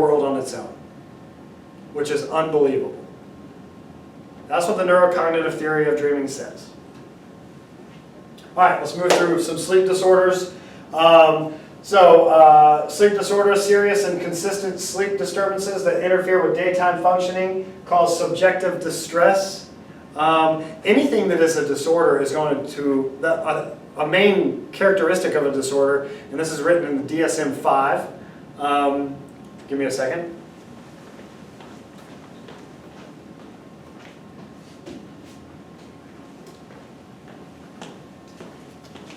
world on its own, which is unbelievable. That's what the neurocognitive theory of dreaming says. All right, let's move through some sleep disorders. Sleep disorders, serious and consistent sleep disturbances that interfere with daytime functioning, cause subjective distress. Anything that is a disorder is going to, a main characteristic of a disorder, and this is written in the DSM-5. Give me a second.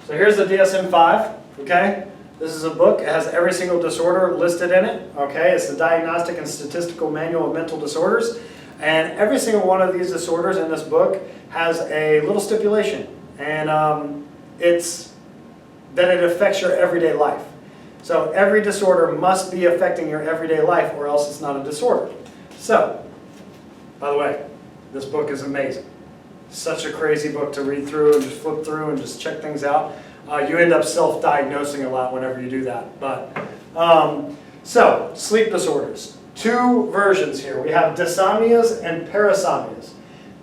So here's the DSM-5, okay? This is a book. It has every single disorder listed in it, okay? It's the Diagnostic and Statistical Manual of Mental Disorders. And every single one of these disorders in this book has a little stipulation. And it's that it affects your everyday life. So every disorder must be affecting your everyday life or else it's not a disorder. So, by the way, this book is amazing. Such a crazy book to read through and just flip through and just check things out. You end up self-diagnosing a lot whenever you do that. But so, sleep disorders. Two versions here. We have dysomnias and parasomnias.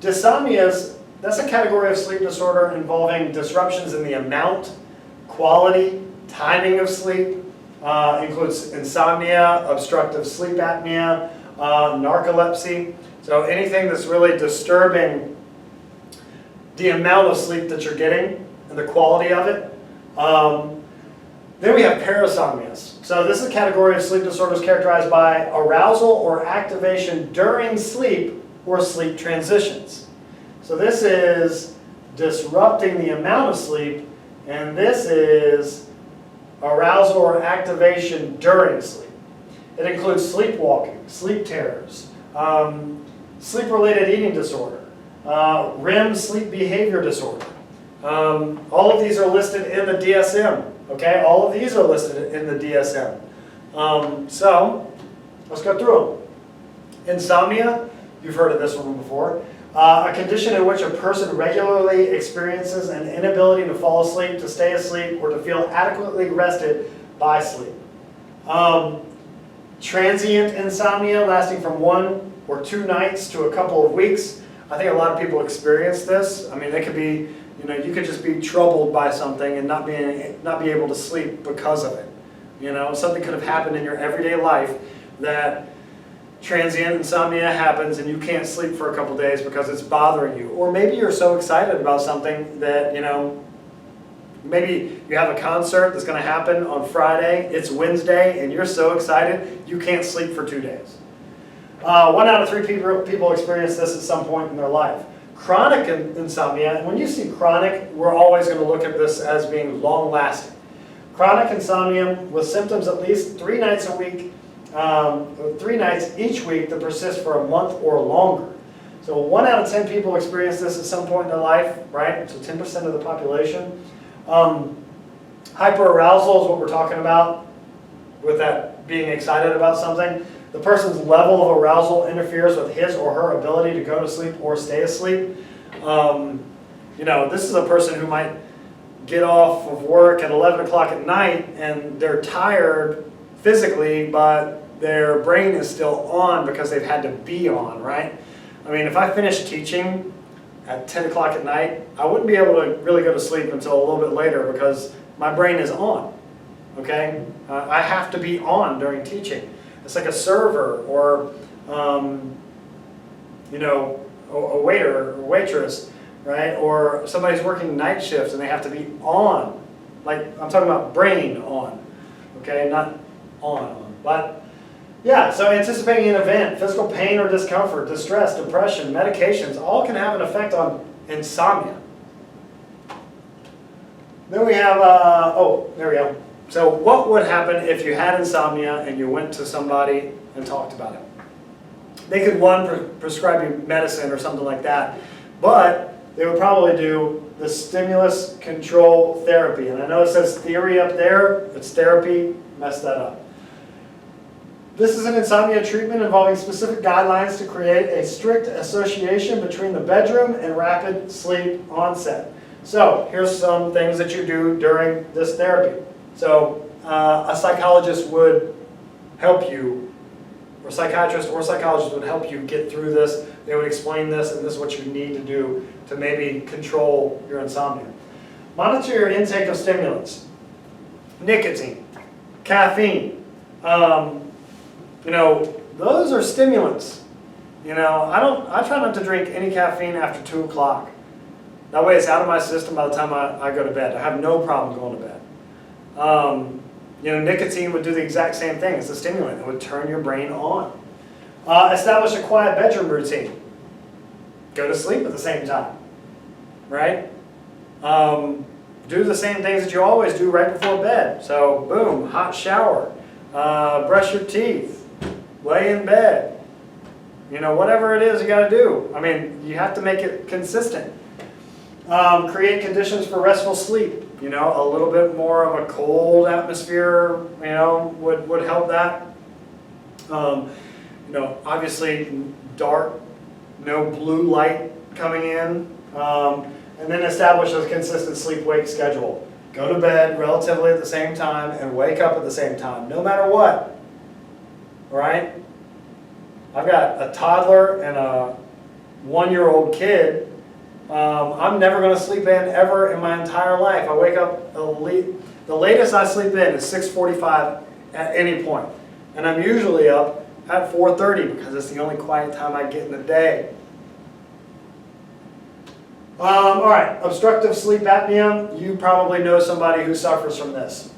Dysomnias, that's a category of sleep disorder involving disruptions in the amount, quality, timing of sleep. Includes insomnia, obstructive sleep apnea, narcolepsy. So anything that's really disturbing the amount of sleep that you're getting and the quality of it. Then we have parasomnias. So this is a category of sleep disorders characterized by arousal or activation during sleep or sleep transitions. So this is disrupting the amount of sleep, and this is arousal or activation during sleep. It includes sleepwalking, sleep terrors, sleep-related eating disorder, REM sleep behavior disorder. All of these are listed in the DSM. Okay, all of these are listed in the DSM. So let's go through them. Insomnia, you've heard of this one before. A condition in which a person regularly experiences an inability to fall asleep, to stay asleep, or to feel adequately rested by sleep. Transient insomnia lasting from 1 or 2 nights to a couple of weeks. I think a lot of people experience this. I mean, it could be, you could just be troubled by something and not be able to sleep because of it. Something could have happened in your everyday life that transient insomnia happens and you can't sleep for a couple days because it's bothering you. Or maybe you're so excited about something that, maybe you have a concert that's going to happen on Friday, it's Wednesday, and you're so excited you can't sleep for 2 days. 1 out of 3 people experience this at some point in their life. Chronic insomnia, and when you see chronic, we're always going to look at this as being long-lasting. Chronic insomnia with symptoms at least 3 nights a week, 3 nights each week that persist for a month or longer. So 1 out of 10 people experience this at some point in their life, right? So 10% of the population. Hyperarousal is what we're talking about with that being excited about something. The person's level of arousal interferes with his or her ability to go to sleep or stay asleep. This is a person who might get off of work at 11 o'clock at night and they're tired physically, but their brain is still on because they've had to be on, right? I mean, if I finished teaching at 10 o'clock at night, I wouldn't be able to really go to sleep until a little bit later because my brain is on, okay? I have to be on during teaching. It's like a server or, a waiter or waitress, right? Or somebody's working night shifts and they have to be on. Like, I'm talking about brain on, okay? Not on. But, yeah, so anticipating an event, physical pain or discomfort, distress, depression, medications, all can have an effect on insomnia. Then we have, there we go. So what would happen if you had insomnia and you went to somebody and talked about it? They could, prescribe you medicine or something like that, but they would probably do the stimulus control therapy. And I know it says theory up there, it's therapy, mess that up. This is an insomnia treatment involving specific guidelines to create a strict association between the bedroom and rapid sleep onset. So here's some things that you do during this therapy. So a psychologist would help you or psychiatrist or psychologist would help you get through this. They would explain this, and this is what you need to do to maybe control your insomnia. Monitor your intake of stimulants. Nicotine, caffeine, you know, those are stimulants. You know, I try not to drink any caffeine after 2 o'clock. That way it's out of my system by the time I go to bed. I have no problem going to bed. You know, nicotine would do the exact same thing. It's a stimulant. It would turn your brain on. Establish a quiet bedroom routine. Go to sleep at the same time, right? Do the same things that you always do right before bed. So, boom, hot shower, brush your teeth, lay in bed. You know, whatever it is you got to do. I mean, you have to make it consistent. Create conditions for restful sleep. You know, a little bit more of a cold atmosphere, you know, would help that. You know, obviously dark, no blue light coming in. And then establish a consistent sleep-wake schedule. Go to bed relatively at the same time and wake up at the same time, no matter what. All right? I've got a toddler and a 1-year-old kid. I'm never going to sleep in ever in my entire life. I wake up, the latest I sleep in is 6:45 at any point. And I'm usually up at 4:30 because it's the only quiet time I get in the day. All right, obstructive sleep apnea. You probably know somebody who suffers from this.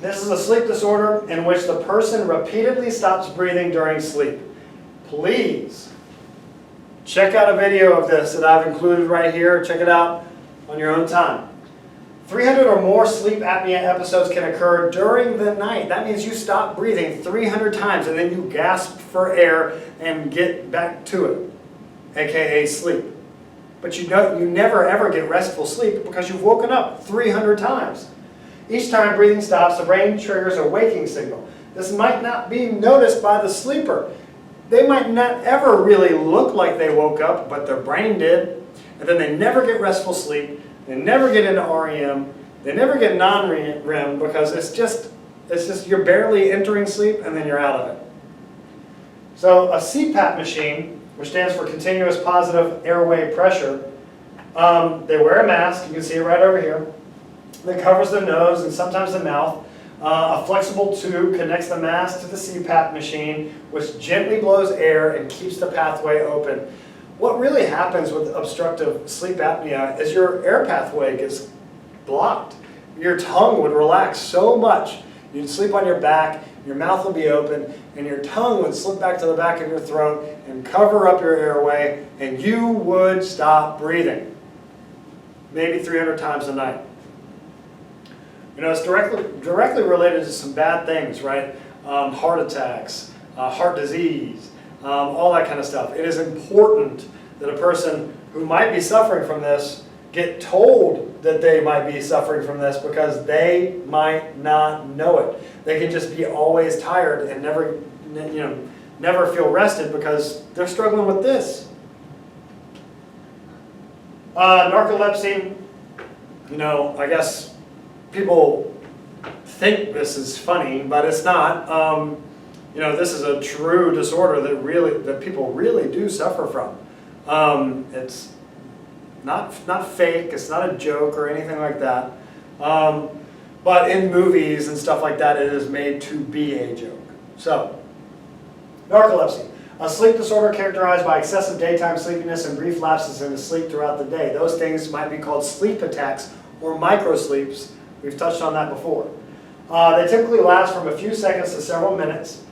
This is a sleep disorder in which the person repeatedly stops breathing during sleep. Please check out a video of this that I've included right here. Check it out on your own time. 300 or more sleep apnea episodes can occur during the night. That means you stop breathing 300 times and then you gasp for air and get back to it, aka sleep. But you never ever get restful sleep because you've woken up 300 times. Each time breathing stops, the brain triggers a waking signal. This might not be noticed by the sleeper. They might not ever really look like they woke up, but their brain did. And then they never get restful sleep. They never get into REM. They never get non-REM because it's just you're barely entering sleep and then you're out of it. So a CPAP machine, which stands for continuous positive airway pressure, they wear a mask. You can see it right over here. That covers the nose and sometimes the mouth. A flexible tube connects the mask to the CPAP machine, which gently blows air and keeps the pathway open. What really happens with obstructive sleep apnea is your air pathway gets blocked. Your tongue would relax so much. You'd sleep on your back, your mouth would be open, and your tongue would slip back to the back of your throat and cover up your airway, and you would stop breathing. Maybe 300 times a night. You know, it's directly related to some bad things, right? Heart attacks, heart disease, all that kind of stuff. It is important that a person who might be suffering from this get told that they might be suffering from this because they might not know it. They can just be always tired and never feel rested because they're struggling with this. Narcolepsy, you know, I guess people think this is funny, but it's not. You know, this is a true disorder that people really do suffer from. It's not fake. It's not a joke or anything like that. But in movies and stuff like that, it is made to be a joke. So, narcolepsy, a sleep disorder characterized by excessive daytime sleepiness and brief lapses into sleep throughout the day. Those things might be called sleep attacks or microsleeps. We've touched on that before. They typically last from a few seconds to several minutes.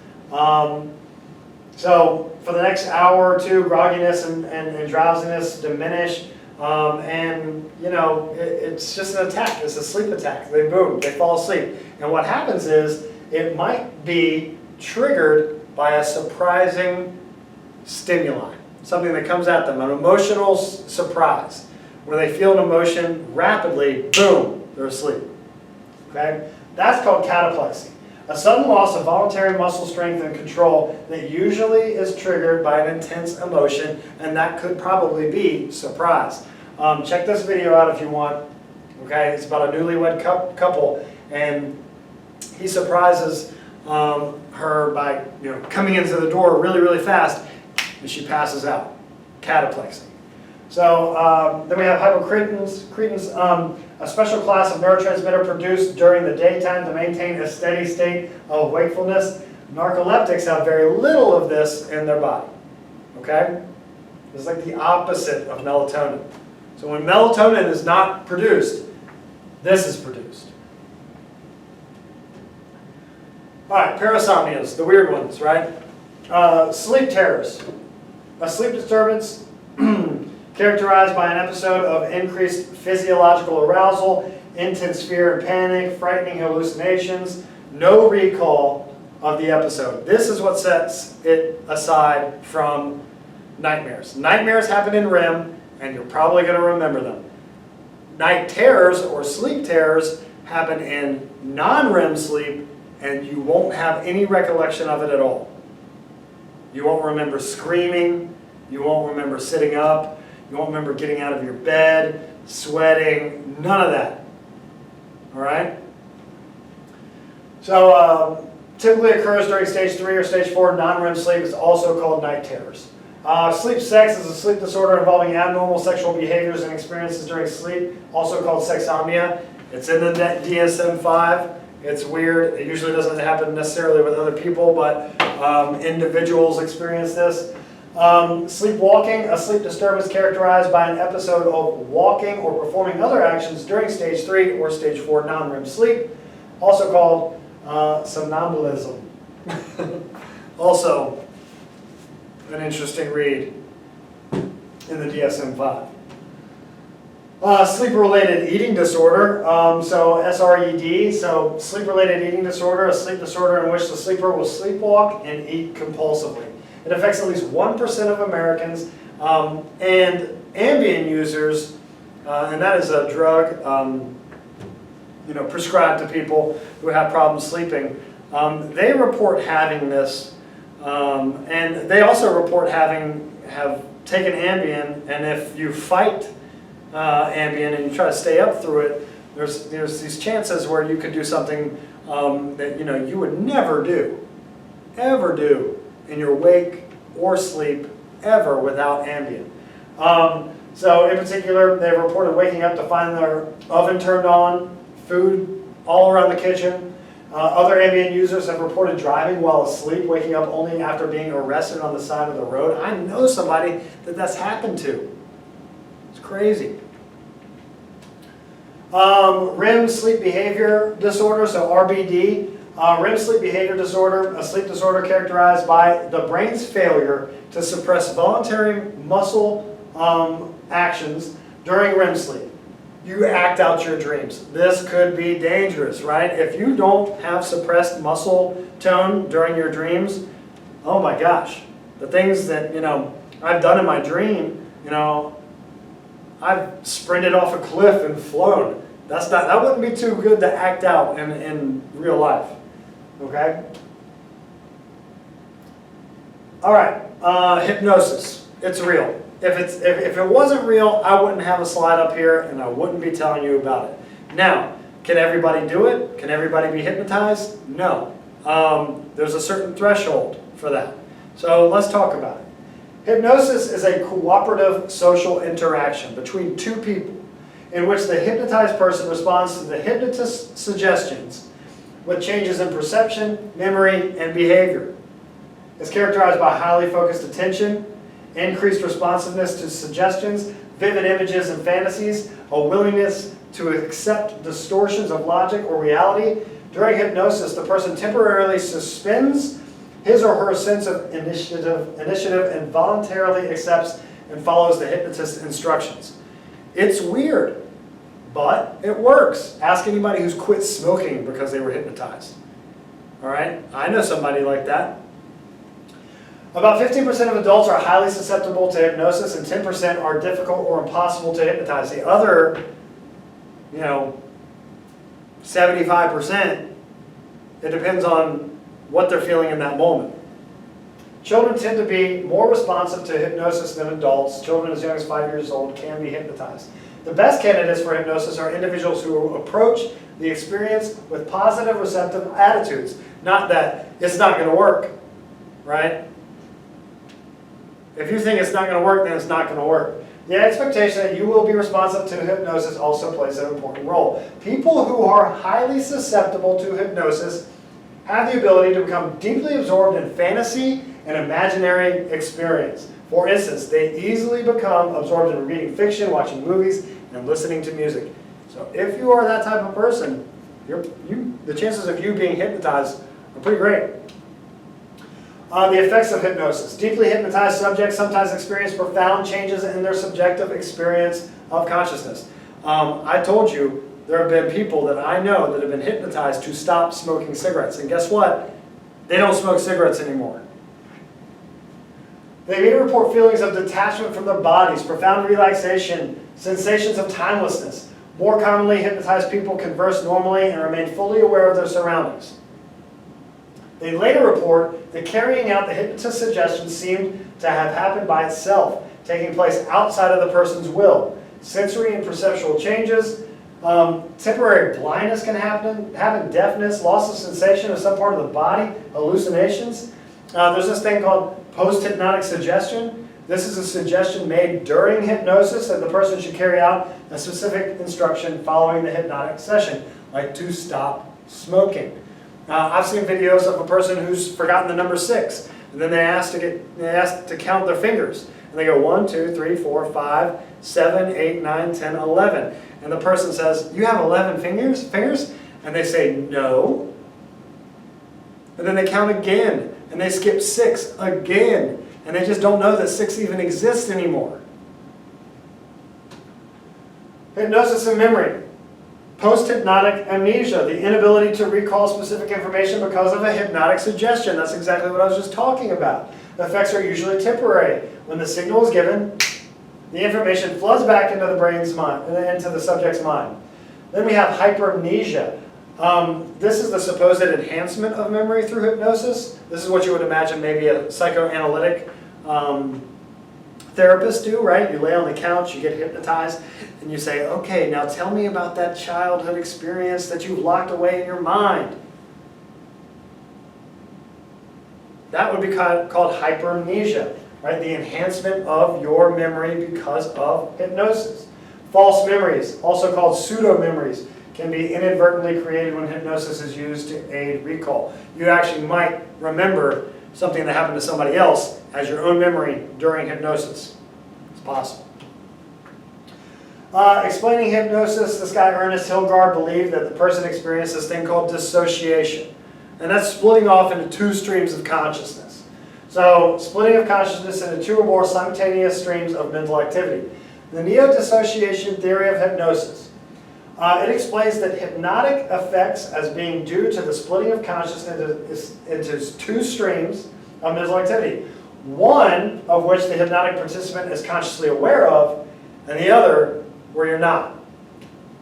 So for the next hour or two, grogginess and drowsiness diminish. And you know, it's just an attack. It's a sleep attack. They fall asleep. And what happens is it might be triggered by a surprising stimuli. Something that comes at them, an emotional surprise. Where they feel an emotion rapidly, boom, they're asleep. Okay? That's called cataplexy. A sudden loss of voluntary muscle strength and control that usually is triggered by an intense emotion, and that could probably be surprise. Check this video out if you want. Okay? It's about a newlywed couple, and he surprises her by coming into the door really, really fast, and she passes out, cataplexy. So then we have hypocretins, a special class of neurotransmitter produced during the daytime to maintain a steady state of wakefulness. Narcoleptics have very little of this in their body. Okay? It's like the opposite of melatonin. So when melatonin is not produced, this is produced. All right, parasomnias, the weird ones, right? Sleep terrors. A sleep disturbance characterized by an episode of increased physiological arousal, intense fear and panic, frightening hallucinations, no recall of the episode. This is what sets it aside from nightmares. Nightmares happen in REM, and you're probably going to remember them. Night terrors or sleep terrors happen in non-REM sleep, and you won't have any recollection of it at all. You won't remember screaming. You won't remember sitting up. You won't remember getting out of your bed, sweating, none of that. All right? So typically occurs during stage 3 or stage 4 non-REM sleep. It's also called night terrors. Sleep sex is a sleep disorder involving abnormal sexual behaviors and experiences during sleep, also called sexomnia. It's in the DSM-5. It's weird. It usually doesn't happen necessarily with other people, but individuals experience this. Sleepwalking, a sleep disturbance characterized by an episode of walking or performing other actions during stage 3 or stage 4 non-REM sleep, also called somnambulism. Also an interesting read in the DSM-5. Sleep-related eating disorder, so SRED, so sleep-related eating disorder, a sleep disorder in which the sleeper will sleepwalk and eat compulsively. It affects at least 1% of Americans, and Ambien users, and that is a drug prescribed to people who have problems sleeping. They report having this, and they also report have taken Ambien, and if you fight Ambien and you try to stay up through it, there's these chances where you could do something that you would never do, ever do in your wake or sleep ever without Ambien. So in particular, they've reported waking up to find their oven turned on, food all around the kitchen. Other Ambien users have reported driving while asleep, waking up only after being arrested on the side of the road. I know somebody that's happened to. It's crazy. REM sleep behavior disorder, so RBD. REM sleep behavior disorder, a sleep disorder characterized by the brain's failure to suppress voluntary muscle actions during REM sleep. You act out your dreams. This could be dangerous, right? If you don't have suppressed muscle tone during your dreams, oh my gosh, the things that I've done in my dream, I've sprinted off a cliff and flown. That wouldn't be too good to act out in real life. Okay? All right, hypnosis. It's real. If it wasn't real, I wouldn't have a slide up here and I wouldn't be telling you about it. Now, can everybody do it? Can everybody be hypnotized? No. There's a certain threshold for that. So let's talk about it. Hypnosis is a cooperative social interaction between two people in which the hypnotized person responds to the hypnotist's suggestions with changes in perception, memory, and behavior. It's characterized by highly focused attention, increased responsiveness to suggestions, vivid images and fantasies, a willingness to accept distortions of logic or reality. During hypnosis, the person temporarily suspends his or her sense of initiative and voluntarily accepts and follows the hypnotist's instructions. It's weird, but it works. Ask anybody who's quit smoking because they were hypnotized. All right? I know somebody like that. About 15% of adults are highly susceptible to hypnosis and 10% are difficult or impossible to hypnotize. The other, 75%, it depends on what they're feeling in that moment. Children tend to be more responsive to hypnosis than adults. Children as young as 5 years old can be hypnotized. The best candidates for hypnosis are individuals who approach the experience with positive, receptive attitudes. Not that it's not going to work, right? If you think it's not going to work, then it's not going to work. The expectation that you will be responsive to hypnosis also plays an important role. People who are highly susceptible to hypnosis have the ability to become deeply absorbed in fantasy and imaginary experience. For instance, they easily become absorbed in reading fiction, watching movies, and listening to music. So if you are that type of person, the chances of you being hypnotized are pretty great. The effects of hypnosis. Deeply hypnotized subjects sometimes experience profound changes in their subjective experience of consciousness. I told you there have been people that I know that have been hypnotized to stop smoking cigarettes. And guess what? They don't smoke cigarettes anymore. They may report feelings of detachment from their bodies, profound relaxation, sensations of timelessness. More commonly, hypnotized people converse normally and remain fully aware of their surroundings. They later report that carrying out the hypnotist's suggestion seemed to have happened by itself, taking place outside of the person's will. Sensory and perceptual changes, temporary blindness can happen, deafness, loss of sensation of some part of the body, hallucinations. There's this thing called post-hypnotic suggestion. This is a suggestion made during hypnosis that the person should carry out a specific instruction following the hypnotic session, like to stop smoking. I've seen videos of a person who's forgotten the number 6, and then they ask to count their fingers. And they go 1, 2, 3, 4, 5, 7, 8, 9, 10, 11. And the person says, "You have 11 fingers?" And they say, "No." And then they count again, and they skip 6 again. And they just don't know that 6 even exists anymore. Hypnosis and memory. Post-hypnotic amnesia, the inability to recall specific information because of a hypnotic suggestion. That's exactly what I was just talking about. The effects are usually temporary. When the signal is given, the information floods back into the brain's mind, into the subject's mind. Then we have hypermnesia. This is the supposed enhancement of memory through hypnosis. This is what you would imagine maybe a psychoanalytic therapists do, right? You lay on the couch, you get hypnotized, and you say, "Okay, now tell me about that childhood experience that you've locked away in your mind." That would be called hypermnesia, right? The enhancement of your memory because of hypnosis. False memories, also called pseudo-memories, can be inadvertently created when hypnosis is used to aid recall. You actually might remember something that happened to somebody else as your own memory during hypnosis. It's possible. Explaining hypnosis, this guy Ernest Hilgard believed that the person experienced this thing called dissociation. And that's splitting off into 2 streams of consciousness. So, splitting of consciousness into 2 or more simultaneous streams of mental activity. The neo-dissociation theory of hypnosis. It explains that hypnotic effects as being due to the splitting of consciousness into 2 streams of mental activity. One of which the hypnotic participant is consciously aware of, and the other where you're not.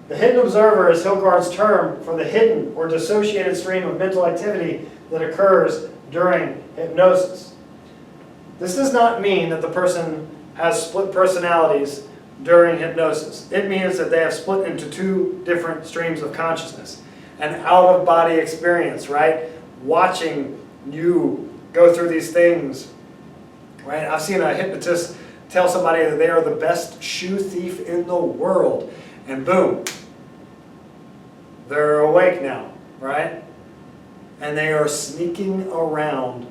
The hidden observer is Hilgard's term for the hidden or dissociated stream of mental activity that occurs during hypnosis. This does not mean that the person has split personalities during hypnosis. It means that they have split into 2 different streams of consciousness. An out-of-body experience, right? Watching you go through these things, right? I've seen a hypnotist tell somebody that they are the best shoe thief in the world, and boom, they're awake now, right? And they are sneaking around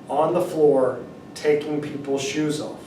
on the floor, taking people's shoes off.